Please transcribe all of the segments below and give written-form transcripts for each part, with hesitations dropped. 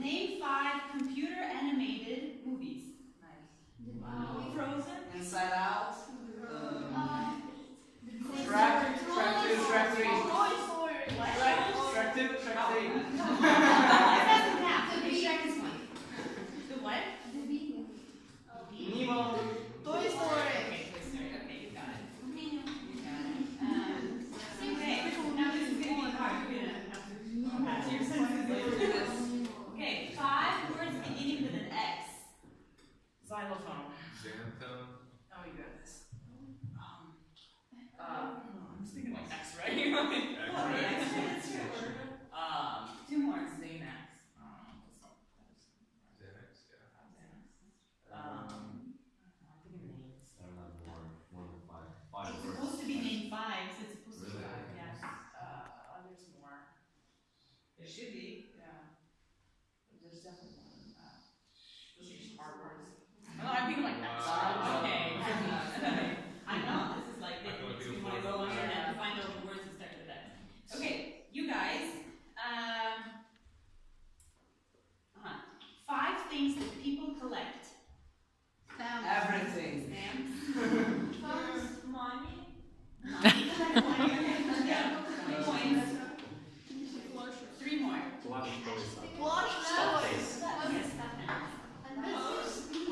Name 5 computer animated movies. Nice. Wow. Frozen. Inside Out. Shrek. Shrek 2, Shrek 3. Toy Story. Shrek 2, Shrek 3. That doesn't count. Okay, Shrek is one. The what? The video. Nemo. Toy Story. Okay, Toy Story. Okay, you got it. You got it. Okay, now this is going to be hard. You're going to have to pass your senses. Okay, 5 words beginning with an X. Xylophone. Xanthan. Oh, you got this. I'm just thinking like X-ray. Oh, yeah, X-ray, that's true. 2 more. Xanax. Xanax, yeah. I'm thinking names. I don't have more than five. It's Words. supposed to be named 5, so it's supposed to be Really? 5, yes. There's more. It should be. Yeah. There's definitely one. Those are just hard words. No, I'm thinking like X. Okay. I know, this is like, I feel like we people want to follow go on that. internet and find out the words that start with X. Okay, you guys, 5 things that people collect. Everything. Stamps. Money. Money. Yeah. Coins. 3 more. Blush toys. Blush Stuff level. face. Yes, stuff.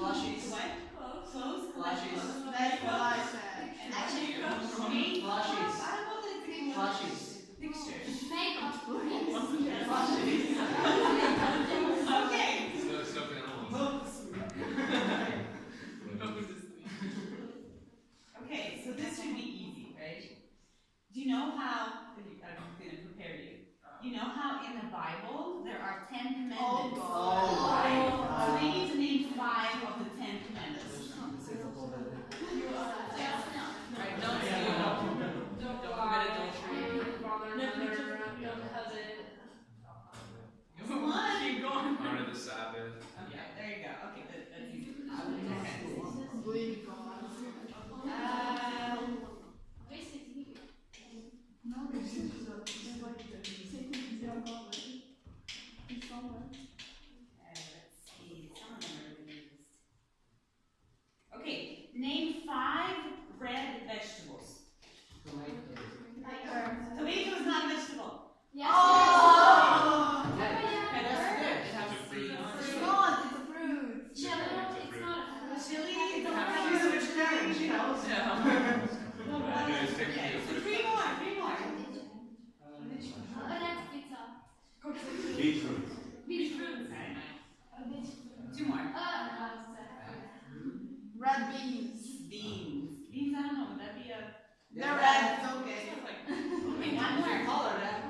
Plushies. What? Clothes. Plushies. That's what I said. Actually, game. Plushies. I don't know that it's game. Plushies. Pictures. Plushies. Okay. So stuffed animals. Okay, so this should be easy, right? Do you know how, I'm going to prepare you. You know how in the Bible there are 10 commandments? Oh, Right? So they need to name 5 of the 10 commandments. Right, don't steal. Don't commit adultery. One. Keep going. Honor the Sabbath. Okay, there you go. Okay, that's easy. Let's see. Some of them are really used. Okay, name 5 red vegetables. Tomato is not a vegetable. Oh! Hey, that's good. It has It's a fruit. It's not, it's a fruit. Chili, You it's have not to use vegetarian, she knows. Yeah. Okay, it's taking Okay, me so a 3 more, 3 more. Beetroot. Okay. 2 more. Red beans. Beans. Beans, I don't know, would that be a... They're red, it's okay. Okay, 1 more. Color that.